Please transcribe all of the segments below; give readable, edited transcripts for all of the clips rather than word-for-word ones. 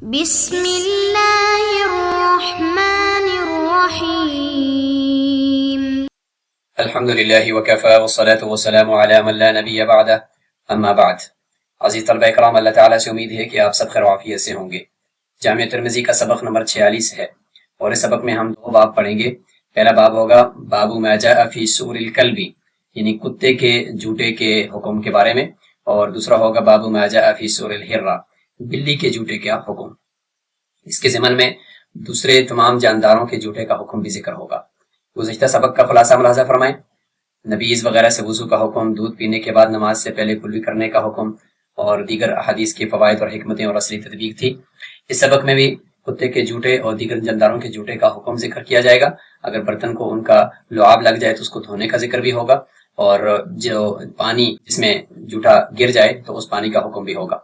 بسم اللہ الرحمن الرحیم۔ الحمد للہ وکفا والصلاة والسلام علی من لا نبی بعدہ، اما بعد۔ عزیز طلبہ کرام، اللہ تعالیٰ سے امید ہے کہ آپ سب خیر و عافیت سے ہوں گے۔ جامعہ ترمذی کا سبق نمبر 46 ہے، اور اس سبق میں ہم 2 باب پڑھیں گے۔ پہلا باب ہوگا باب ما جاء فی سور الکلب، یعنی کتے کے جوتے کے حکم کے بارے میں، اور دوسرا ہوگا باب ما جاء فی سور الحرہ، بلی کے جوتے کا حکم۔ اس کے ضمن میں دوسرے تمام جانداروں کے جوتے کا حکم بھی ذکر ہوگا۔ گزشتہ سبق کا خلاصہ ملاحظہ فرمائیں۔ نبیز وغیرہ سے وضو کا حکم، دودھ پینے کے بعد نماز سے پہلے کلی کرنے کا حکم، اور دیگر احادیث کے فوائد اور حکمتیں اور اصلی تطبیق تھی۔ اس سبق میں بھی کتے کے جوتے اور دیگر جانداروں کے جوتے کا حکم ذکر کیا جائے گا۔ اگر برتن کو ان کا لعاب لگ جائے تو اس کو دھونے کا ذکر بھی ہوگا، اور جو پانی جس میں جوتا گر جائے تو اس پانی کا حکم بھی ہوگا۔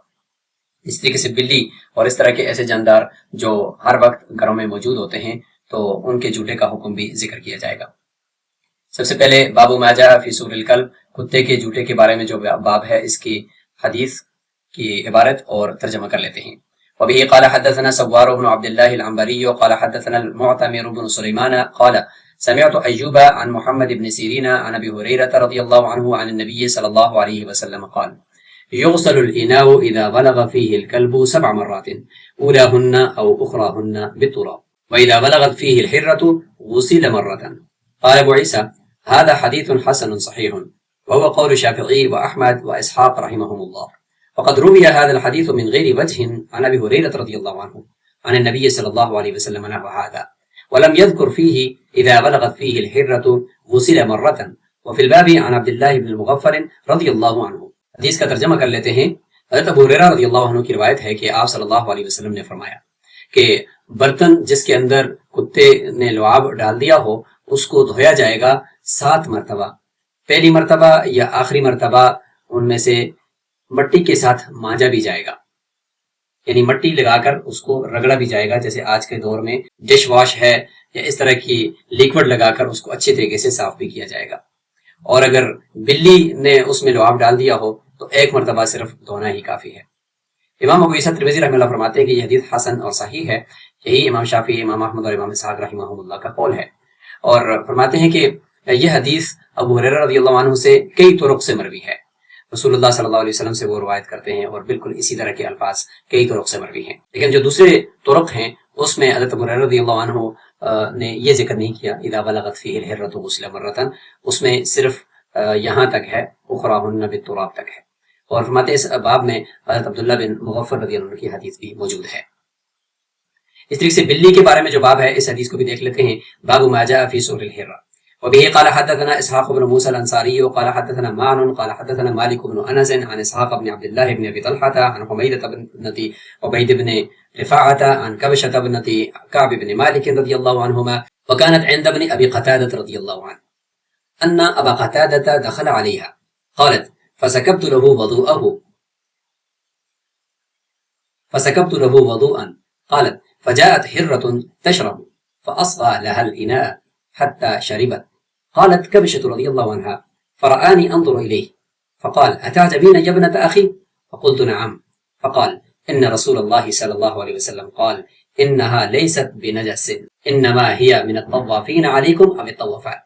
اس طریقے سے بلی اور اس طرح کے ایسے جاندار جو ہر وقت گھروں میں موجود ہوتے ہیں تو ان کے جوتے کا حکم بھی ذکر کیا جائے گا۔ سب سے پہلے باب ما جاء فی سور الکلب، کتے کے جوتے کے بارے میں جو باب ہے، اس کی حدیث کی عبارت اور ترجمہ کر لیتے ہیں۔ وبه قال حدثنا سوار بن عبد الله العنبري قال حدثنا المعتمر بن سليمان قال سمعت أيوب عن محمد بن سيرين عن أبي هريرة رضي الله عنه عن النبي صلى الله عليه وسلم قال يغسل الإناء إذا بلغ فيه الكلب 7 مرات أولاهن أو أخراهن بالتراب، وإذا بلغت فيه الحرة غسل مرة۔ قال أبو عيسى هذا حديث حسن صحيح، وهو قول الشافعي وأحمد وإسحاق رحمهم الله، وقد روي هذا الحديث من غير وجه عن أبي هريرة رضي الله عنه عن النبي صلى الله عليه وسلم نحو هذا، ولم يذكر فيه إذا بلغت فيه الحرة غسل مرة، وفي الباب عن عبد الله بن المغفر رضي الله عنه۔ حدیث کا ترجمہ کر لیتے ہیں۔ حضرت ابو ہریرہ رضی اللہ عنہ کی روایت ہے کہ آپ صلی اللہ علیہ وسلم نے فرمایا کہ برتن جس کے اندر کتے نے لعاب ڈال دیا ہو اس کو دھویا جائے گا 7 مرتبہ۔ پہلی مرتبہ یا آخری مرتبہ ان میں سے مٹی کے ساتھ مانجا بھی جائے گا، یعنی مٹی لگا کر اس کو رگڑا بھی جائے گا، جیسے آج کے دور میں ڈش واش ہے یا اس طرح کی لیکوڈ لگا کر اس کو اچھی طریقے سے صاف بھی کیا جائے گا۔ اور اگر بلی نے اس میں لعاب ڈال دیا ہو تو 1 مرتبہ صرف دھونا ہی کافی ہے۔ امام ابو عیسیٰ ترمذی رحمہ اللہ فرماتے ہیں کہ یہ حدیث حسن اور صحیح ہے۔ یہی امام شافعی، امام احمد اور امام اسحاق رحمہ اللہ کا قول ہے، اور فرماتے ہیں کہ یہ حدیث ابو ہریرہ رضی اللہ عنہ سے کئی طرق سے مروی ہے۔ رسول اللہ صلی اللہ علیہ وسلم سے وہ روایت کرتے ہیں، اور بالکل اسی طرح کے الفاظ کئی طرق سے مروی ہیں۔ لیکن جو دوسرے طرق ہیں اس میں حضرت ابو ہریرہ رضی اللہ عنہ نے یہ ذکر نہیں کیا اذا بلغت فیہ الحرۃ غسل مرۃ، اس میں صرف یہاں تک ہے، اخراہن بالتراب تک ہے۔ اور فرماتے اس باب میں حضرت عبداللہ بن مغفر رضی اللہ عنہ کی حدیث بھی موجود ہے۔ اس طریقے سے بلی کے بارے میں جو باب ہے اس حدیث کو بھی دیکھ لیتے ہیں۔ باب ما جاء فی سور الحرہ، وبه قال حدثنا اسحاق بن موسى الانصاري قال حدثنا معن قال حدثنا مالك بن انس عن اسحاق بن عبد الله بن ابي طلحه عن حميدة بنت عبيد بن رفاعة عن كبشة بنت كعب بن مالك رضي الله عنهما، وكانت عند ابن ابي قتادة رضي الله عنه ان ابا قتادة دخل عليها قالت فسكبت له وضوءا قالت فجاءت حرة تشرب فأصغى لها الإناء حتى شربت، قالت كبشة رضي الله عنها فرآني أنظر إليه فقال أتعجبين يا ابنة أخي؟ فقلت نعم، فقال إن رسول الله صلى الله عليه وسلم قال إنها ليست بنجس إنما هي من الطوافين عليكم أو الطوافات۔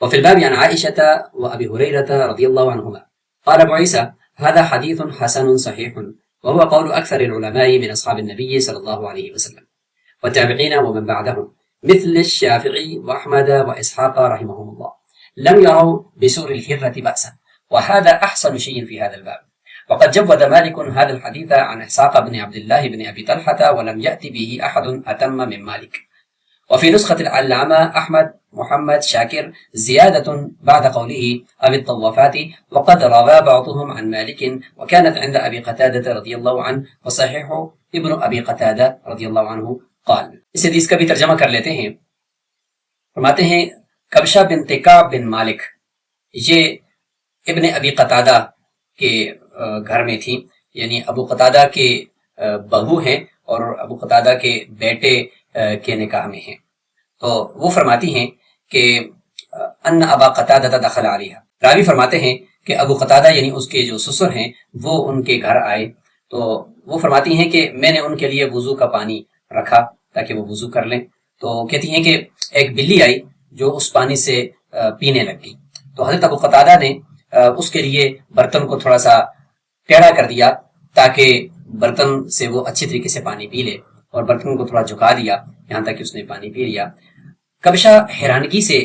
وفي الباب عن عائشة وأبي هريرة رضي الله عنهما۔ قال أبو عيسى هذا حديث حسن صحيح، وهو قول أكثر العلماء من أصحاب النبي صلى الله عليه وسلم والتابعين ومن بعدهم مثل الشافعي وأحمد وإسحاق رحمهم الله، لم يروا بسور الحرة بأسا، وهذا أحسن شيء في هذا الباب۔ وقد جود مالك هذا الحديث عن إسحاق بن عبد الله بن أبي طلحة ولم يأتي به أحد أتم من مالك۔ وفي نسخة العلامة أحمد محمد شاكر زيادة بعد قوله أبي الطوافات، وقد روى بعضهم عن مالك وكانت عند أبي قتادة رضي الله عنه، وصحيح ابن أبي قتادة رضي الله عنه قال۔ اس حدیث کا بھی ترجمہ کر لیتے ہیں۔ فرماتے ہیں کبشہ بنت کعب بن مالک یہ ابن ابی قتادہ کے گھر میں تھی، یعنی ابو قتادہ کے بہو ہیں اور ابو قتادہ کے بیٹے کے نکاح میں ہیں۔ تو وہ فرماتی ہیں کہ ان ابا قتادہ دخل علیہا، راوی فرماتے ہیں کہ ابو قتادہ یعنی اس کے جو سسر ہیں وہ ان کے گھر آئے، تو وہ فرماتی ہیں کہ میں نے ان کے لیے وضو کا پانی رکھا تاکہ وہ وضو کر لیں، تو کہتی ہیں کہ ایک بلی آئی جو اس پانی سے پینے لگ گئی، تو حضرت ابو قتادہ نے اس کے لیے برتن کو تھوڑا سا ٹیڑھا کر دیا تاکہ برتن سے وہ اچھی طریقے سے پانی پی لے، اور برتن کو تھوڑا جھکا دیا یہاں تک کہ اس نے پانی پی لیا۔ کبشہ حیرانگی سے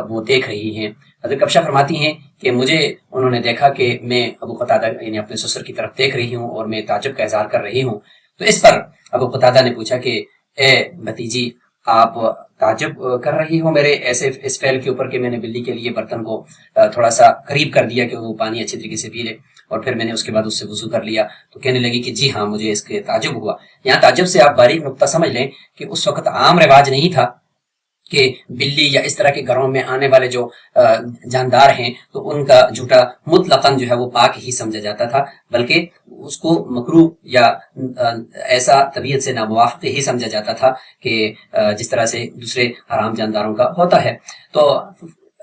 وہ دیکھ رہی ہیں۔ حضرت کبشہ فرماتی ہیں کہ مجھے انہوں نے دیکھا کہ میں ابو قتادہ یعنی اپنے سسر کی طرف دیکھ رہی ہوں اور میں تعجب کا اظہار کر رہی ہوں، تو اس پر ابو قتادہ نے پوچھا کہ اے بھتیجی، آپ تعجب کر رہی ہو میرے ایسے اس فعل کے اوپر کہ میں نے بلی کے لیے برتن کو تھوڑا سا قریب کر دیا کہ وہ پانی اچھی طریقے سے پی لے، اور پھر میں نے اس کے بعد اس سے وضو کر لیا؟ تو کہنے لگی کہ جی ہاں، مجھے اس کے تعجب ہوا۔ یہاں تعجب سے آپ باریک نقطہ سمجھ لیں کہ اس وقت عام رواج نہیں تھا کہ بلی یا اس طرح کے گھروں میں آنے والے جو جاندار ہیں تو ان کا جھوٹا مطلقاً جو ہے وہ پاک ہی سمجھا جاتا تھا، بلکہ اس کو مکروہ یا ایسا طبیعت سے ناموافق ہی سمجھا جاتا تھا کہ جس طرح سے دوسرے حرام جانداروں کا ہوتا ہے۔ تو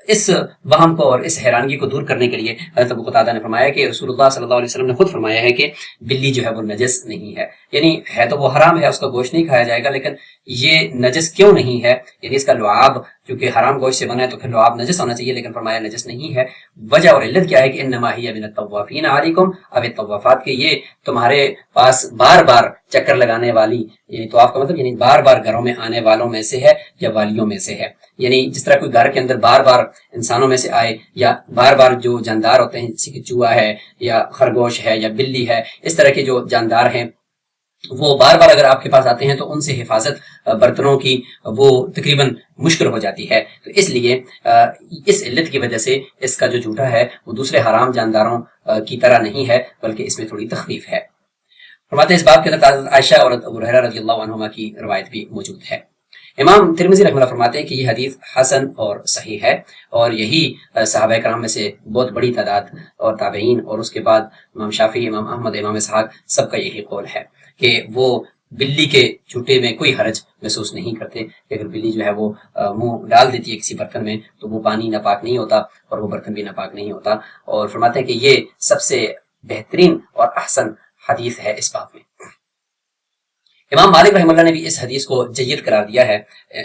اس وہم کو اور اس حیرانگی کو دور کرنے کے لیے حضرت ابو قتادہ نے فرمایا کہ رسول اللہ صلی اللہ علیہ وسلم نے خود فرمایا ہے کہ بلی جو ہے وہ نجس نہیں ہے، یعنی ہے تو وہ حرام ہے، اس کا گوشت نہیں کھایا جائے گا، لیکن یہ نجس کیوں نہیں ہے؟ یعنی اس کا لعاب چونکہ حرام گوشت سے بنا ہے تو پھر لعاب نجس ہونا چاہیے، لیکن فرمایا نجس نہیں ہے۔ وجہ اور علت کیا ہے کہ انما ہی من الطوافین علیکم اب الطوافات، کہ یہ تمہارے پاس بار بار چکر لگانے والی، یعنی طواف کا مطلب یعنی بار بار گھروں میں آنے والوں میں سے ہے یا والیوں میں سے ہے، یعنی جس طرح کوئی گھر کے اندر بار بار انسانوں میں سے آئے یا بار بار جو جاندار ہوتے ہیں جیسے کہ چوہا ہے یا خرگوش ہے یا بلی ہے، اس طرح کے جو جاندار ہیں وہ بار بار اگر آپ کے پاس آتے ہیں تو ان سے حفاظت برتنوں کی وہ تقریباً مشکل ہو جاتی ہے، تو اس لیے اس علت کی وجہ سے اس کا جو جھوٹا ہے وہ دوسرے حرام جانداروں کی طرح نہیں ہے، بلکہ اس میں تھوڑی تخفیف ہے۔ فرماتے ہیں اس باب کے اندر حضرت عائشہ اور ابو ہریرہ رضی اللہ عنہما کی روایت بھی موجود ہے۔ امام ترمذی رحمہ اللہ فرماتے ہیں کہ یہ حدیث حسن اور صحیح ہے، اور یہی صحابہ کرام میں سے بہت بڑی تعداد اور تابعین اور اس کے بعد امام شافعی، امام احمد، امام اسحاق سب کا یہی قول ہے کہ وہ بلی کے جھوٹے میں کوئی حرج محسوس نہیں کرتے، کہ اگر بلی جو ہے وہ منہ ڈال دیتی ہے کسی برتن میں تو وہ پانی ناپاک نہیں ہوتا اور وہ برتن بھی ناپاک نہیں ہوتا، اور فرماتے ہیں کہ یہ سب سے بہترین اور احسن حدیث ہے اس باب میں۔ امام مالک رحمہ اللہ نے بھی اس حدیث کو جید قرار دیا ہے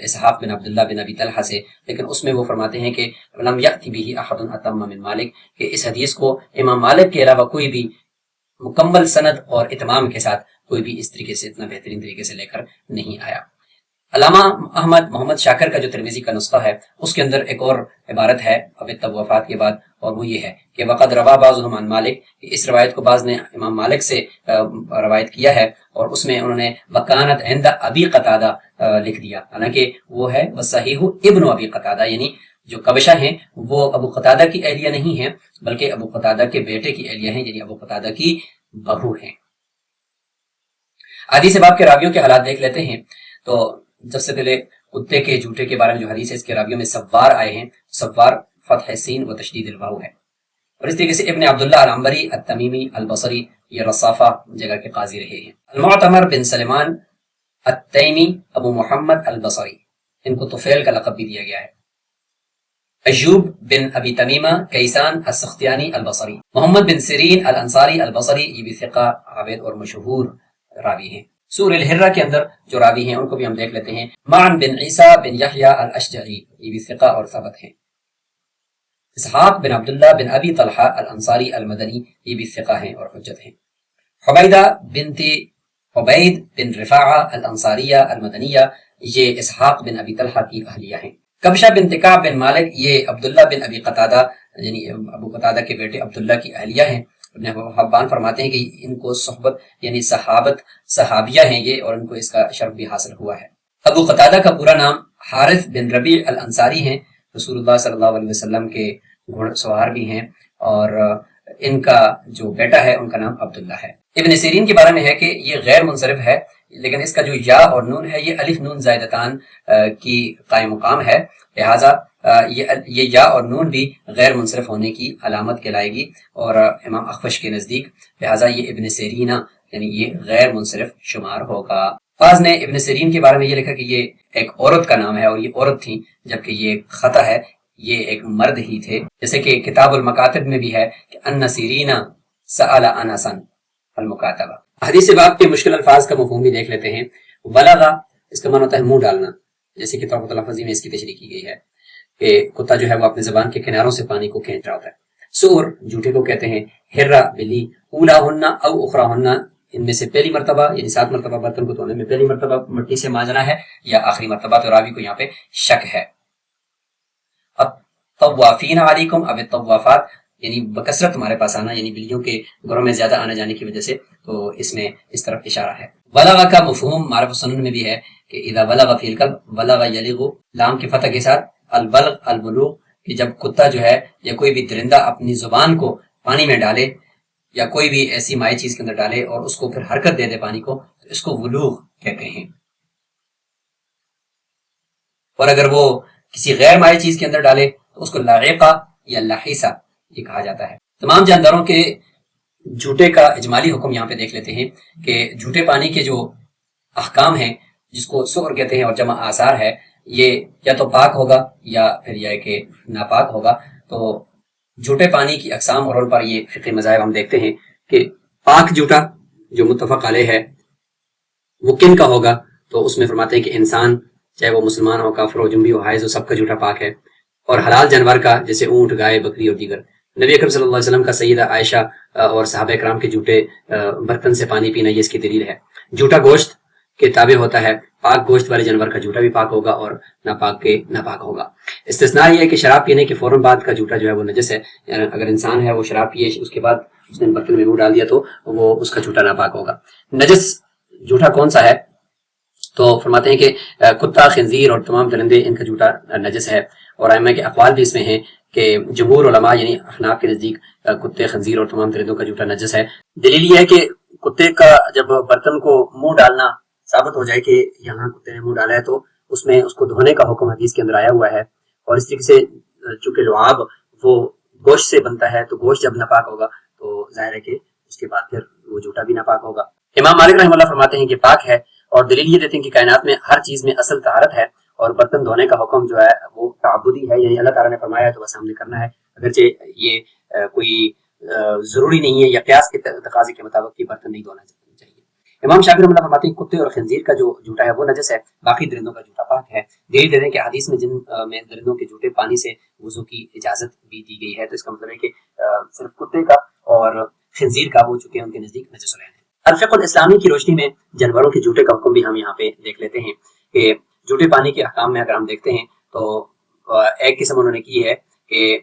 اسحاق بن عبداللہ بن ابی طلحہ سے، لیکن اس میں وہ فرماتے ہیں کہ لم یأتی بہ احد اتم من مالک، کہ اس حدیث کو امام مالک کے علاوہ کوئی بھی مکمل سند اور اتمام کے ساتھ کوئی بھی اس طریقے سے اتنا بہترین طریقے سے لے کر نہیں آیا۔ علامہ احمد محمد شاکر کا جو ترمذی کا نسخہ ہے اس کے اندر ایک اور عبارت ہے اب الطوافات کے بعد، اور وہ یہ ہے کہ وقد روا بعضهم عن مالک، اس روایت کو بعض نے امام مالک سے روایت کیا ہے، اور اس میں انہوں نے وکانت عند ابی قتادہ لکھ دیا، حالانکہ وہ ہے وصحیح ابن ابی قتادہ، یعنی جو کبشہ ہیں وہ ابو قتادہ کی اہلیہ نہیں ہیں بلکہ ابو قتادہ کے بیٹے کی اہلیہ ہیں، یعنی ابو قتادہ کی بہو ہیں۔ حدیث باب کے راویوں کے حالات دیکھ لیتے ہیں۔ تو جب سے پہلے کتے کے جھوٹے کے بارے میں جو حدیث ہے اس کے راویوں میں سوار آئے ہیں، سوار فتح سین و تشدید الواو ہے، اور اس طریقے سے ابن عبداللہ العنبری التمیمی البصری یہ رصافہ جگہ کے قاضی رہے ہیں۔ المعتمر بن سلمان التیمی ابو محمد البصری، ان کو طفیل کا لقب بھی دیا گیا ہے۔ ایوب بن ابی تمیمہ کیسان السختیانی البصری، محمد بن سیرین الانصاری البصری، یہ بھی ثقہ عابد اور مشہور راوی ہیں۔ سور الحرہ کے اندر جو راوی ہیں ان کو بھی ہم دیکھ لیتے ہیں۔ معن بن عیسیٰ بن یحییٰ الاشجعی، یہ بھی ثقہ اور ثبت ہیں۔ اسحاق بن عبداللہ بن ابی طلحہ الانصاری المدنی، یہ بھی ثقہ ہیں اور حجت ہیں۔ حبیدہ بنت عبید بن رفاعہ الانصاریہ المدنیہ، یہ اسحاق بن ابی طلحہ کی اہلیہ ہیں۔ کبشہ بنت کعب بن مالک، یہ عبداللہ بن ابی قتادہ یعنی ابو قتادہ کے بیٹے عبداللہ کی اہلیہ ہیں۔ ابن حبان فرماتے ہیں کہ ان کو صحبت یعنی صحابیہ ہیں یہ، اور ان کو اس کا شرف بھی حاصل ہوا ہے۔ ابو قتادہ کا پورا نام حارث بن ربیع الانصاری ہیں، رسول اللہ صلی اللہ علیہ وسلم کے گھوڑ سوار بھی ہیں، اور ان کا جو بیٹا ہے ان کا نام عبداللہ ہے۔ ابن سیرین کے بارے میں ہے کہ یہ غیر منصرف ہے، لیکن اس کا جو یا اور نون ہے یہ الف نون زائدتان کی قائم مقام ہے، لہٰذا یہ یا اور نون بھی غیر منصرف ہونے کی علامت کہلائے گی، اور امام اخفش کے نزدیک لہٰذا یہ ابن سیرینہ یعنی یہ غیر منصرف شمار ہوگا۔ بعض نے ابن سیرین کے بارے میں یہ لکھا کہ یہ ایک عورت کا نام ہے اور یہ عورت تھی، جبکہ یہ خطا ہے، یہ ایک مرد ہی تھے، جیسے کہ کتاب المکاتب میں بھی ہے کہ ان سیرین سأل انسا المکاتبہ، حدیث باب کے مشکل الفاظ کا مفہوم بھی دیکھ لیتے ہیں۔ ولغا اس کا معنی ہوتا ہے منہ ڈالنا، جیسے کہ طاقت الفاظی میں اس کی تشریح کی گئی ہے کہ کتا جو ہے وہ اپنے زبان کے کناروں سے پانی کو کھینچ رہا ہوتا ہے۔ سور جھوٹے کو کہتے ہیں، ہرا بلی، اولا ہننا او اخرا ہننا ان میں سے پہلی مرتبہ یعنی 7 مرتبہ برتن کو دھونے میں پہلی مرتبہ مٹی سے مانجنا ہے یا آخری مرتبہ، تو راوی کو یہاں پہ شک ہے۔ الطوافین علیکم اب الطوافات یعنی بکثرت تمہارے پاس آنا، یعنی بلیوں کے گھروں میں زیادہ آنے جانے کی وجہ سے، تو اس میں اس طرف اشارہ ہے۔ ولغ کا مفہوم معرف السنن میں بھی ہے کہ اذا ولغ فی الکلب ولغ یلغ، لام کی فتح کے ساتھ البلغ البلوغ، کہ جب کتا جو ہے یا کوئی بھی درندہ اپنی زبان کو پانی میں ڈالے یا کوئی بھی ایسی مائع چیز کے اندر ڈالے اور اس کو پھر حرکت دے دے پانی کو، تو اس کو ولوغ کہتے ہیں۔ اور اگر وہ کسی غیر مائع چیز کے اندر ڈالے تو اس کو لاغیقہ یا لاحیسہ یہ کہا جاتا ہے۔ تمام جانداروں کے جھوٹے کا اجمالی حکم یہاں پہ دیکھ لیتے ہیں کہ جھوٹے پانی کے جو احکام ہیں، جس کو سؤر کہتے ہیں اور جمع آثار ہے، یہ یا تو پاک ہوگا یا پھر یہ کہ ناپاک ہوگا۔ تو جھوٹے پانی کی اقسام اور ان پر یہ فقہی مذاہب ہم دیکھتے ہیں کہ پاک جھوٹا جو متفق علیہ ہے وہ کن کا ہوگا، تو اس میں فرماتے ہیں کہ انسان چاہے وہ مسلمان ہو، کافر ہو، جنبی ہو، حائض ہو، سب کا جھوٹا پاک ہے۔ اور حلال جانور کا جیسے اونٹ، گائے، بکری اور دیگر۔ نبی اکرم صلی اللہ علیہ وسلم کا سیدہ عائشہ اور صحابہ اکرام کے جھوٹے برتن سے پانی پینا یہ اس کی دلیل ہے۔ جھوٹا گوشت کے تابع ہوتا ہے، پاک گوشت والے جانور کا جھوٹا بھی پاک ہوگا اور ناپاک کے ناپاک ہوگا۔ استثناء یہ ہے کہ شراب پینے کے فوراً بعد کا جھوٹا جو ہے وہ نجس ہے، یعنی اگر انسان ہے وہ شراب پیے اس کے بعد اس نے برتن میں منہ ڈال دیا تو وہ اس کا جھوٹا ناپاک ہوگا۔ نجس جھوٹا کون سا ہے؟ تو فرماتے ہیں کہ کتا، خنزیر اور تمام درندے ان کا جھوٹا نجس ہے، اور ائمہ کے اقوال بھی اس میں ہیں کہ جمہور علماء یعنی احناف کے نزدیک کتے، خنزیر اور تمام درندوں کا جھوٹا نجس ہے۔ دلیل یہ ہے کہ کتے کا جب برتن کو منہ ڈالنا ثابت ہو جائے کہ یہاں کتے نے منہ ڈالا ہے تو اس میں اس کو دھونے کا حکم حدیث کے اندر آیا ہوا ہے، اور اس طریقے سے چونکہ لعاب وہ گوشت سے بنتا ہے تو گوشت جب ناپاک ہوگا تو ظاہر ہے کہ اس کے بعد پھر وہ جھوٹا بھی ناپاک ہوگا۔ امام مالک رحمہ اللہ فرماتے ہیں کہ پاک ہے، اور دلیل یہ دیتے ہیں کہ کائنات میں ہر چیز میں اصل طہارت ہے، اور برتن دھونے کا حکم جو ہے وہ تعبدی ہے، یعنی اللہ تعالیٰ نے فرمایا ہے تو بس ہم نے کرنا ہے، اگرچہ یہ کوئی ضروری نہیں ہے یا قیاس کے تقاضے کے مطابق یہ برتن نہیں دھونا چاہیے۔ امام شافعی رحمہ اللہ فرماتے ہیں کتے اور خنزیر کا جو جھوٹا ہے وہ نجس ہے، باقی درندوں کا جھوٹا پاک ہے۔ دلیل دیتے ہیں کہ حدیث میں جن میں درندوں کے جھوٹے پانی سے وضو کی اجازت بھی دی گئی ہے، تو اس کا مطلب ہے کہ صرف کتے کا اور خنزیر کا وہ چکے ان کے نزدیک نجس العین ہے۔ الفقہ الاسلامی کی روشنی میں جانوروں کے جھوٹے کا حکم بھی ہم یہاں پہ دیکھ لیتے ہیں کہ جھوٹے پانی کے احکام میں اگر ہم دیکھتے ہیں تو ایک قسم انہوں نے کی ہے کہ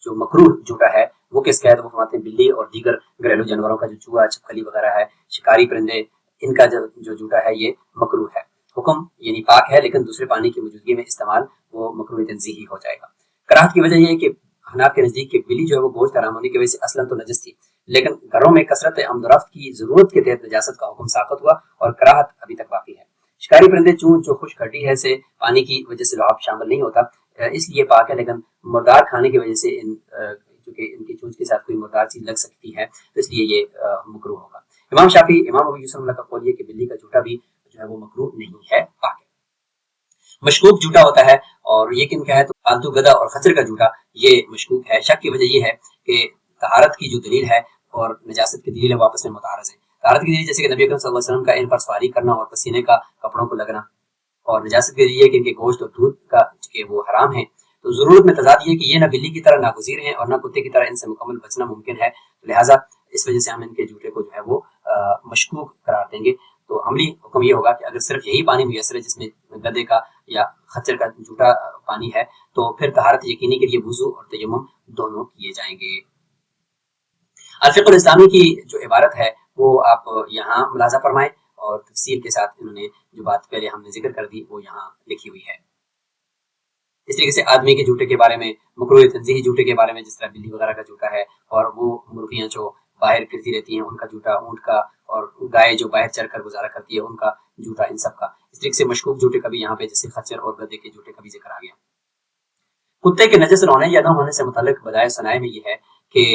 جو مکروہ جھوٹا ہے وہ کس کا ہے، تو وہ فرماتے ہیں بلی اور دیگر گھریلو جانوروں کا جو چوہا، چھپکلی وغیرہ ہے، شکاری پرندے، ان کا جو جھوٹا ہے یہ مکروہ ہے۔ حکم یعنی پاک ہے لیکن دوسرے پانی کی موجودگی میں استعمال وہ مکروہ تنزیہی ہو جائے گا۔ کراہت کی وجہ یہ ہے کہ حناف کے نزدیک کہ بلی جو ہے وہ گوشت حرام ہونے کی وجہ سے اصلاً تو نجس تھی، لیکن گھروں میں کثرت آمد و رفت کی ضرورت کے تحت نجاست کا حکم ساقط ہوا اور کراہت ابھی تک باقی ہے۔ شکاری پرندے چونچ جو خشک ہڈی ہے سے پانی کی وجہ سے لعاب شامل نہیں ہوتا، اس لیے پاک ہے، لیکن مردار کھانے کی وجہ سے چونکہ ان کی چونچ کے ساتھ کوئی مردار چیز لگ سکتی ہے تو اس لیے یہ مکروہ ہوگا۔ امام شافعی، امام ابو یوسف اللہ کا قول یہ کہ بلی کا جھوٹا بھی جو ہے وہ مکروہ نہیں ہے، پاک ہے۔ مشکوک جھوٹا ہوتا ہے، اور یہ کن کا ہے تو پالتو گدھا اور خچر کا جھوٹا یہ مشکوک ہے۔ شک کی وجہ یہ ہے کہ طہارت کی جو دلیل ہے اور نجاست کی دلیل ہے وہ آپس میں متعارض ہیں۔ طہارت کی دلیل جیسے کہ نبی اکرم صلی اللہ علیہ وسلم کا ان پر سواری کرنا اور پسینے کا کپڑوں کو لگنا، اور نجاست کی دلیل یہ کہ ان کے گوشت اور دودھ کا کہ وہ حرام ہیں، تو ضرورت میں تضاد یہ کہ یہ نہ بلی کی طرح ناگزیر ہیں اور نہ کتے کی طرح ان سے مکمل بچنا ممکن ہے، لہٰذا اس وجہ سے ہم ان کے جھوٹے کو جو ہے وہ مشکوک قرار دیں گے۔ تو عملی حکم یہ ہوگا کہ اگر صرف یہی پانی میسر ہے جس میں گدھے کا یا خچر کا جھوٹا پانی ہے تو پھر طہارت یقینی کے لیے وضو اور تیمم دونوں کیے جائیں گے۔ الفقہ الاسلامی کی جو عبارت ہے وہ آپ یہاں ملاحظہ فرمائیں، اور تفصیل کے ساتھ انہوں نے جو بات پہلے ہم نے ذکر کر دی وہ یہاں لکھی ہوئی ہے۔ اس طریقے سے آدمی کے جھوٹے کے بارے میں، مکروہ تنزیہی جھوٹے کے بارے میں جس طرح بلی وغیرہ کا جھوٹا ہے، اور وہ مرغیاں جو باہر پھرتی رہتی ہیں ان کا جھوٹا، اونٹ کا، اور گائے جو باہر چر کر گزارا کرتی ہے ان کا جھوٹا، ان سب کا۔ اس طریقے سے مشکوک جھوٹے کا بھی یہاں پہ جیسے خچر اور گدھے کے جھوٹے کا بھی ذکر آ گیا۔ کتے کے نجس ہونے یا نہ ہونے سے متعلق بدائے ثنائے میں یہ ہے کہ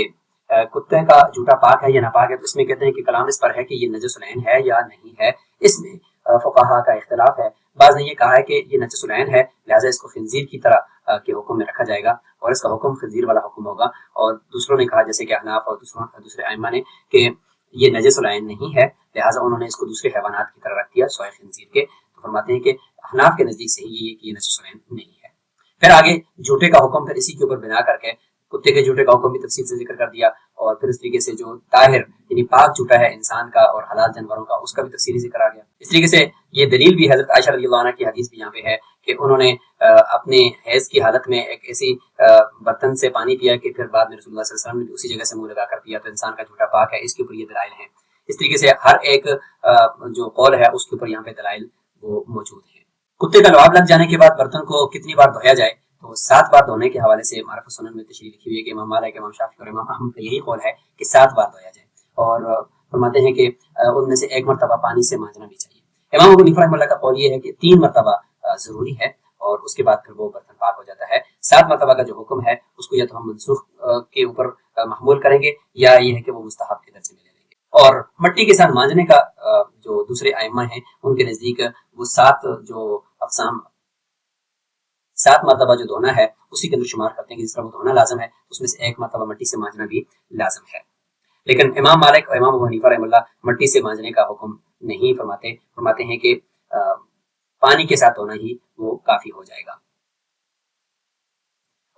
کتے کا جھوٹا پاک ہے یا ناپاک ہے، تو اس میں کہتے ہیں کہ کلام اس پر ہے کہ یہ نجس العین ہے یا نہیں ہے، اس میں فقہا کا اختلاف ہے۔ بعض نے یہ کہا ہے کہ یہ نجس العین ہے لہٰذا اس کو خنزیر کی طرح کے حکم میں رکھا جائے گا اور اس کا حکم خنزیر والا حکم ہوگا، اور دوسروں نے کہا جیسے کہ احناف اور دوسرے ائمہ نے کہ یہ نجس العین نہیں ہے، لہٰذا انہوں نے اس کو دوسرے حیوانات کی طرح رکھ دیا سوائے خنزیر کے۔ تو فرماتے ہیں کہ احناف کے نزدیک سے ہی یہ نجس العین نہیں ہے۔ پھر آگے جھوٹے کا حکم، پھر اسی کے اوپر بنا کر کے کتے کے جھوٹے کا حکم بھی تفصیل سے ذکر کر دیا، اور پھر اس طریقے سے جو طاہر یعنی پاک جھوٹا ہے انسان کا اور حلال جانوروں کا، اس کا بھی تفصیلی ذکر آ گیا۔ اس طریقے سے یہ دلیل بھی حضرت عائشہ رضی اللہ عنہ کی حدیث بھی یہاں پہ ہے کہ انہوں نے اپنے حیض کی حالت میں ایک ایسی برتن سے پانی پیا کہ پھر بعد میں رسول اللہ صلی اللہ علیہ وسلم نے اسی جگہ سے منہ لگا کر پیا، تو انسان کا جھوٹا پاک ہے۔ اس کے اوپر یہ دلائل ہیں۔ اس طریقے سے ہر ایک جو قول ہے اس کے اوپر یہاں پہ دلائل وہ موجود ہیں۔ کتے کا لعاب لگ جانے کے بعد برتن کو کتنی بار دھویا جائے؟ تو 7 بار دھونے کے حوالے سے معرفت سنن میں تشریح لکھی ہوئی ہے کہ امام مالک، امام شافعی اور امام احمد کا یہی قول ہے کہ 7 بار دھویا جائے، اور فرماتے ہیں کہ ان میں سے 1 مرتبہ پانی سے مانجنا بھی چاہیے۔ امام ابو حنیفہ رحمہ اللہ کا قول یہ ہے کہ 3 مرتبہ ضروری ہے، اور اس کے بعد پھر وہ برتن پاک ہو جاتا ہے۔ 7 مرتبہ کا جو حکم ہے اس کو یا تو ہم منسوخ کے اوپر محمول کریں گے، یا یہ ہے کہ وہ مستحب کے درجے میں لے لیں گے۔ اور مٹی کے ساتھ مانجنے کا جو دوسرے ائمہ ہیں ان کے نزدیک وہ 7 جو اقسام 7 مرتبہ جو دھونا ہے اسی کے اندر شمار کرتے ہیں کہ جس طرح وہ دھونا لازم ہے اس میں سے 1 مرتبہ مٹی سے مانجنا بھی لازم ہے۔ لیکن امام مالک اور امام ابو حنیفہ رحمہ اللہ مٹی سے مانجنے کا حکم نہیں فرماتے ہیں کہ پانی کے ساتھ دھونا ہی وہ کافی ہو جائے گا۔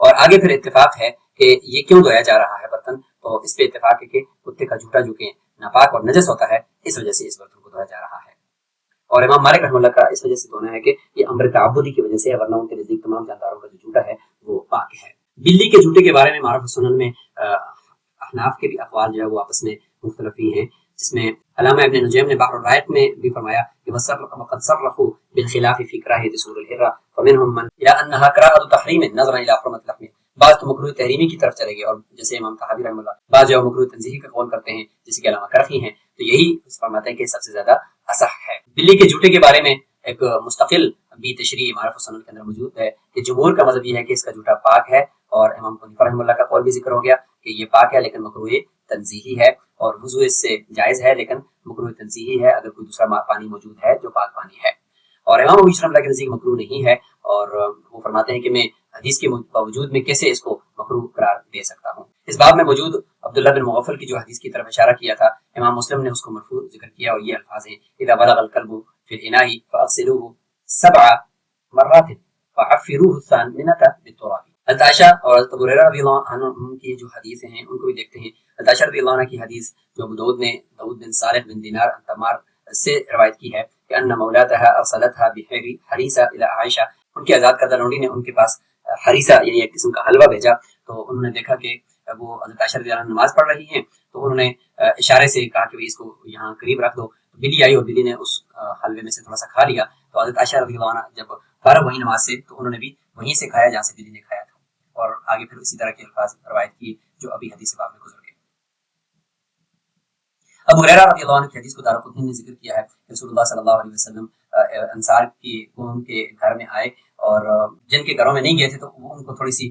اور آگے پھر اتفاق ہے کہ یہ کیوں دھویا جا رہا ہے برتن، تو اس پہ اتفاق ہے کہ کتے کا جھوٹا جو کہ ناپاک اور نجس ہوتا ہے، اس وجہ سے اس برتن کو دھویا جا رہا ہے۔ اور امام مالک رحمہ اللہ کا اس وجہ سے دھونا ہے کہ یہ امر تعبدی کی وجہ سے ہے، ورنہ ان کے نزدیک تمام جانداروں کا جو جھوٹا ہے وہ پاک ہے۔ بلی کے جھوٹے کے بارے میں معرفت سنن میں احناف کے بھی اقوال جو ہے وہ آپس میں مختلف ہی ہیں، جس میں علامہ ابن نجیم نے بحر الرائق میں بھی فرمایا کہ وقد صرفوا بالخلاف في كراهه سور الحرة فمنهم من الى انها كراهه تحريم نظرا الى حرمه اللحم، بعض تو مکروہ تحریمی کی طرف چلے گئے، اور جیسے امام طحاوی رحمہ اللہ بعض جو مکروہ تنزیہی کا قول کرتے ہیں جیسے کہ علامہ کرخی ہیں، تو یہی فرماتے ہیں کہ سب سے زیادہ اصح ہے۔ بلی کے جھوٹے کے بارے میں ایک مستقل بھی تشریح معرفت سنن کے اندر موجود ہے کہ جمہور کا مذہب یہ ہے کہ اس کا جھوٹا پاک ہے، اور امام حنیفہ رحمہ اللہ کا قول بھی ذکر ہو گیا کہ یہ پاک ہے لیکن مکروہ تنزیہی ہے، اور وضو اس سے جائز ہے لیکن مکروہ تنزیہی ہے اگر کوئی دوسرا پانی موجود ہے جو پاک پانی ہے۔ اور امام ابو حنیفہ رحمہ اللہ کے نزدیک مکروہ نہیں ہے، اور وہ فرماتے ہیں کہ میں حدیث کے باوجود میں کیسے اس کو مکروہ قرار دے سکتا ہوں۔ اس باب میں موجود عبداللہ بن مغفل کی جو حدیث کی طرف اشارہ کیا تھا، امام مسلم نے اس کو مرفوع ذکر کیا، اور یہ الفاظ ہیں اذا بلغ الكلب في الاناء فاغسلوه 7 مرات وعفروه الثامنة بالتراب۔ حضرت عائشہ اور حضرت ابو ہریرہ رضی اللہ عنہ کی جو حدیث ہیں ان کو بھی دیکھتے ہیں۔ حضرت عائشہ رضی اللہ عنہ کی حدیث جو ابو داؤد نے داؤد بن صالح بن دینار تمار سے روایت کی ہے کہ ان مولاتها ارسلتها بحریسہ الى عائشہ، ان کی آزاد کردہ لونڈی نے ان کے پاس حریسہ یعنی ایک قسم کا حلوہ بھیجا، تو انہوں نے دیکھا کہ وہ حضرت عائشہ رضی اللہ عنہ نماز پڑھ رہی ہیں، تو انہوں نے اشارے سے کہا کہ اس کو یہاں قریب رکھ دو۔ بلی آئی اور بلی نے اس حلوے میں سے تھوڑا سا کھا لیا، تو حضرت عائشہ رضی اللہ عنہ جب فارغ وہی نماز سے، تو انہوں نے بھی وہیں سے کھایا جہاں سے بلی نے کھایا تھا، اور آگے پھر اسی طرح کے الفاظ روایت کیے جو ابھی حدیث باب میں گزر گئے۔ ابو ہریرہ رضی اللہ عنہ کی حدیث کو دارقطنی نے ذکر کیا ہے کہ رسول اللہ صلی اللہ علیہ وسلم انصار کی قوم کے گھر میں آئے، اور جن کے گھروں میں نہیں گئے تھے تو ان کو تھوڑی سی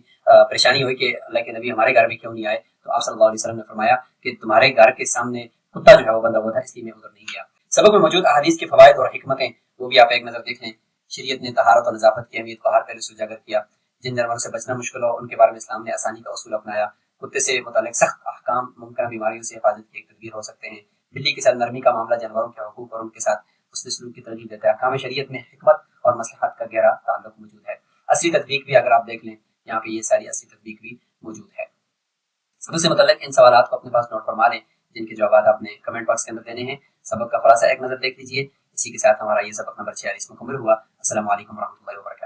پریشانی ہوئی کہ اللہ کے نبی ہمارے گھر میں کیوں نہیں آئے، تو آپ صلی اللہ علیہ وسلم نے فرمایا کہ تمہارے گھر کے سامنے کتا جو ہے وہ بندہ ہوا تھا، اس لیے میں ادھر نہیں گیا۔ سبق میں موجود احادیث کے فوائد اور حکمتیں وہ بھی آپ ایک نظر دیکھ لیں۔ شریعت نے طہارت اور نظافت کی اہمیت کو ہر پہلو سے اجاگر کیا۔ جن جانوروں سے بچنا مشکل ہو ان کے بارے میں اسلام نے آسانی کا اصول اپنایا۔ کتے سے متعلق سخت احکام ممکنہ بیماریوں سے حفاظت کی ایک تدبیر ہو سکتے ہیں۔ بلی کے ساتھ نرمی کا معاملہ جانوروں کے حقوق اور ان کے ساتھ حسن سلوک کی ترغیب دیتا ہے۔ احکام شریعت میں حکمت اور مصلحت کا گہرا تعلق موجود ہے۔ اصلی تطبیق بھی اگر آپ دیکھ لیں یہاں پہ یہ ساری اصلی تطبیق بھی موجود ہے۔ سبق سے متعلق ان سوالات کو اپنے پاس نوٹ فرما لیں جن کے جوابات آپ نے کمنٹ باکس کے اندر دینے ہیں۔ سبق کا خلاصہ ایک نظر دیکھ لیجئے۔ اسی کے ساتھ ہمارا یہ سبق نمبر 46 مکمل ہوا۔ السلام علیکم ورحمۃ اللہ وبرکاتہ۔